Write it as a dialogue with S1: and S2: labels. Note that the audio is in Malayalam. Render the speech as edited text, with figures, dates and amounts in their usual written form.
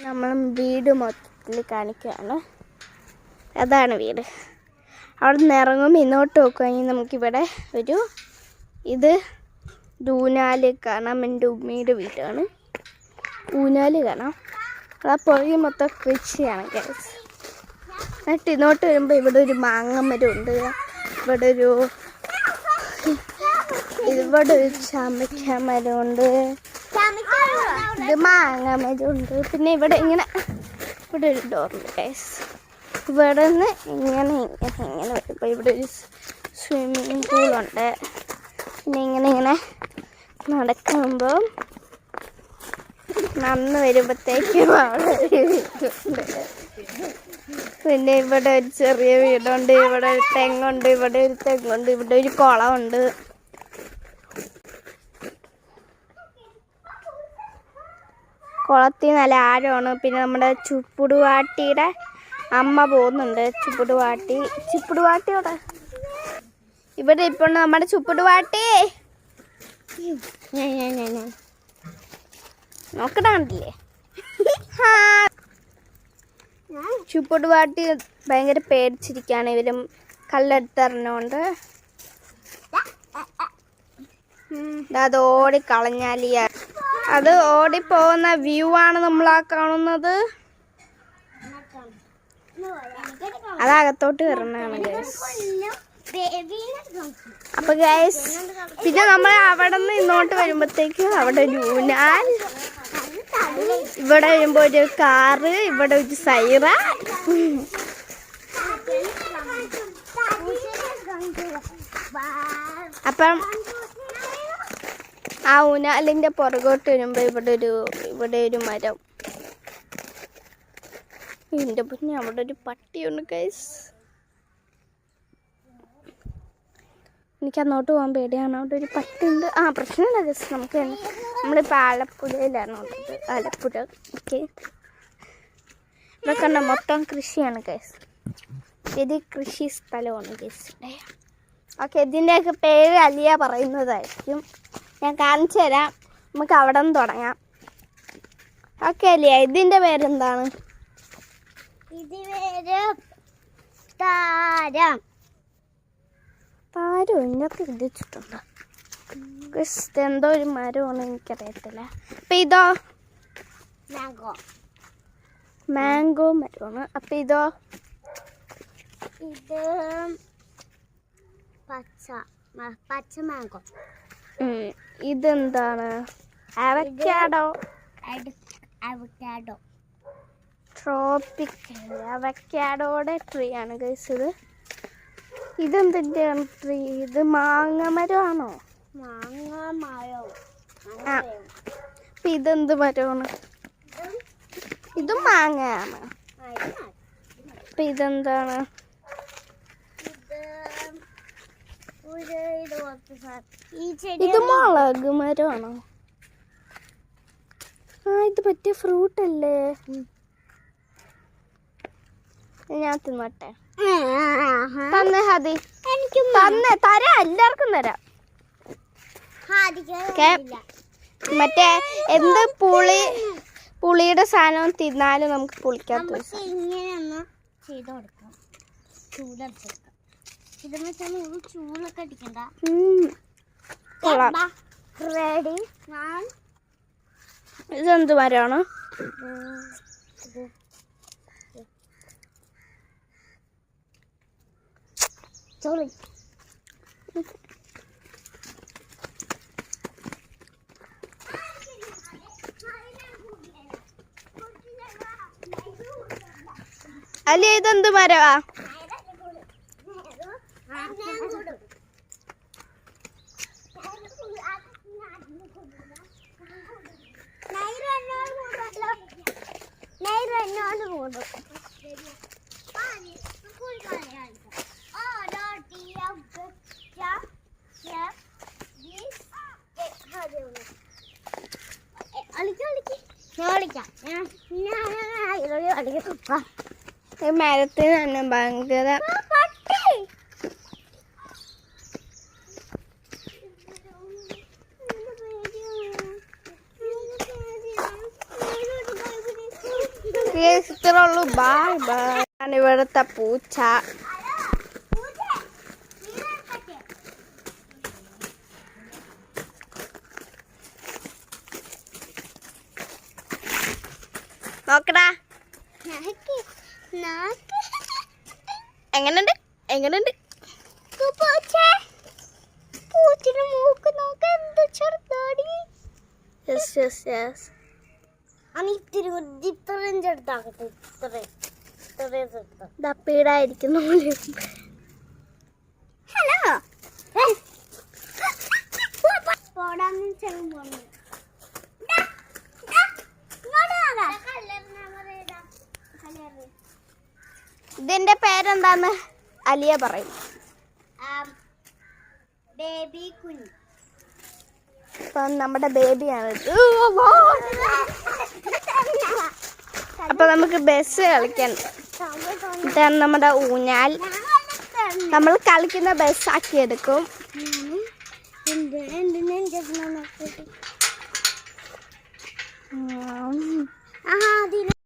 S1: നമ്മൾ വീട് മൊത്തത്തിൽ കാണിക്കുകയാണ്. അതാണ് വീട്. അവിടെ നിന്ന് ഇറങ്ങുമ്പോൾ ഇന്നോട്ട് നോക്കുകയാണെങ്കിൽ നമുക്കിവിടെ ഒരു ഊഞ്ഞാല് കാണാം. എൻ്റെ ഉമ്മയുടെ വീടാണ്. ഊഞ്ഞാല് കാണാം. ആ പുറകെ മൊത്തം കൃഷിയാണ് ഗൈസ്. എന്നിട്ട് ഇന്നോട്ട് വരുമ്പോൾ ഇവിടെ ഒരു മാങ്ങ മരമുണ്ട്. ഇവിടെ ഒരു ചാമ്പയ്ക്ക മരമുണ്ട്. ഇത് മാങ്ങ മരമുണ്ട്. പിന്നെ ഇവിടെ ഒരു ഡോറുണ്ട് ഗൈസ്. ഇവിടെ നിന്ന് ഇങ്ങനെ വരുമ്പോൾ ഇവിടെ ഒരു സ്വിമ്മിങ് പൂളുണ്ട്. പിന്നെ ഇങ്ങനെ നടക്കുമ്പോൾ നടന്ന് വരുമ്പോഴത്തേക്കും അവിടെ വീടുണ്ട്. പിന്നെ ഇവിടെ ഒരു ചെറിയ വീടുണ്ട്. ഇവിടെ ഒരു തെങ്ങുണ്ട്. ഇവിടെ ഒരു തെങ്ങുണ്ട്. ഇവിടെ ഒരു കുളമുണ്ട്. കുളത്തിൽ നല്ല ആഴമാണ്. പിന്നെ നമ്മുടെ ചുപ്പുടുവാട്ടിയുടെ അമ്മ പോകുന്നുണ്ട്. ചുപ്പുടുവാട്ടിയോടെ ഇവിടെ ഇപ്പോൾ നമ്മുടെ ചുപ്പുടുവാട്ടി നോക്കണല്ലേ. ചുപ്പുടുവാട്ടി ഭയങ്കര പേടിച്ചിരിക്കുകയാണ്. ഇവരും കല്ലെടുത്തെറിഞ്ഞോണ്ട് അത് ഓടിക്കളഞ്ഞാൽ അത് ഓടിപ്പോകുന്ന വ്യൂ ആണ് നമ്മളാ കാണുന്നത്. അതകത്തോട്ട് കയറുന്നതാണ് ഗൈസ്. അപ്പൊ ഗൈസ് പിന്നെ നമ്മൾ അവിടെ നിന്ന് ഇങ്ങോട്ട് വരുമ്പോഴത്തേക്കും അവിടെ ഒരു ഊഞ്ഞാൽ, ഇവിടെ വരുമ്പോ ഒരു കാറ്, ഇവിടെ ഒരു സൈറ. അപ്പം ആ ഊഞ്ഞാലിന്റെ പുറകോട്ട് വരുമ്പോ ഇവിടെ ഒരു മരം. ഇതിന്റെ പിന്നെ അവിടെ ഒരു പട്ടിയുണ്ട് ഗൈസ്. എനിക്ക് അങ്ങോട്ട് പോകാൻ പേടിയാണ്. അവിടെ ഒരു പട്ടിയുണ്ട്. പ്രശ്നമില്ല ഗൈസ്. നമ്മളിപ്പോൾ ആലപ്പുഴയിലാണ് ഉള്ളത്. ആലപ്പുഴ. ഓക്കെ, ഇവിടെ കണ്ട മൊത്തം കൃഷിയാണ് ഗൈസ്. ഇത് കൃഷി സ്ഥലമാണ് ഗൈസ്. ഓക്കെ, ഇതിൻ്റെയൊക്കെ പേര് അലിയ പറയുന്നതായിരിക്കും. ഞാൻ കാണിച്ചു തരാം. നമുക്ക് അവിടെ നിന്ന് തുടങ്ങാം. ഓക്കെ അലിയ, ഇതിൻ്റെ പേരെന്താണ്? താരം ഇതിനൊക്കെ എഴുതിച്ചിട്ടുണ്ട്. എന്തോ ഒരു മരമാണ്, എനിക്കറിയത്തില്ല. അപ്പം ഇതോ മാംഗോ മരമാണ്. അപ്പം ഇതോ
S2: ഇത് പച്ച മാംഗോ.
S1: ഇതെന്താണ്? അവക്കാഡോ. ട്രോപ്പിക്കൽ അവക്കാഡോയുടെ ട്രീ ആണ് ഗൈസ്. ഇതെന്തിൻ്റെ ട്രീ? ഇത് മാങ്ങ മരമാണോ? അപ്പം ഇതെന്ത് മരമാണ്? ഇതും മാങ്ങയാണ്. അപ്പം ഇതെന്താണ്? ഇത് മുളക് മരമാണോ? ഇത് പറ്റിയ ഫ്രൂട്ട് അല്ലേ? ഞാൻ തിന്നട്ടെ. തന്നെ ഹതി, തരാം, എല്ലാവർക്കും തരാം. മറ്റേ എന്ത് പുളിയുടെ സാധനം തിന്നാലും നമുക്ക് പുളിക്കാത്ത
S2: ചൂടൊക്കെ അടിക്കണ്ട.
S1: ഇതെന്ത് മരമാണ്? അല്ലേ ഇതെന്ത് മരവാ? മരത്തിന് തന്നെ ഭയങ്കര ഇത്രേ ഉള്ളൂ. Bye bye. ഞാൻ ഇവിടുത്തെ പൂച്ച. നോക്കടാ എങ്ങനെയുണ്ട് എങ്ങനെയുണ്ട്?
S2: പൂച്ചിന് മൂക്ക് നോക്ക എന്ത് ചെറുതാടി.
S1: Yes yes yes.
S2: ഇത്രയും ചെറുതാകട്ടെ. ഇത്രയും ചെറുതാ.
S1: ദപ്പീടായിരിക്കുന്നു.
S2: ഹലോ പോടാന്ന് ചെല്ലുമ്പോൾ
S1: ഇതിന്റെ പേരെന്താന്ന് അലിയ പറയും.
S2: ബേബി കുഞ്ഞ്.
S1: അപ്പൊ നമ്മുടെ ബേബിയാണ്. അപ്പൊ നമുക്ക് ബസ് കളിക്കാൻ. ഇതാണ് നമ്മുടെ ഊഞ്ഞാൽ. നമ്മൾ കളിക്കുന്ന ബസ്സാക്കി എടുക്കും.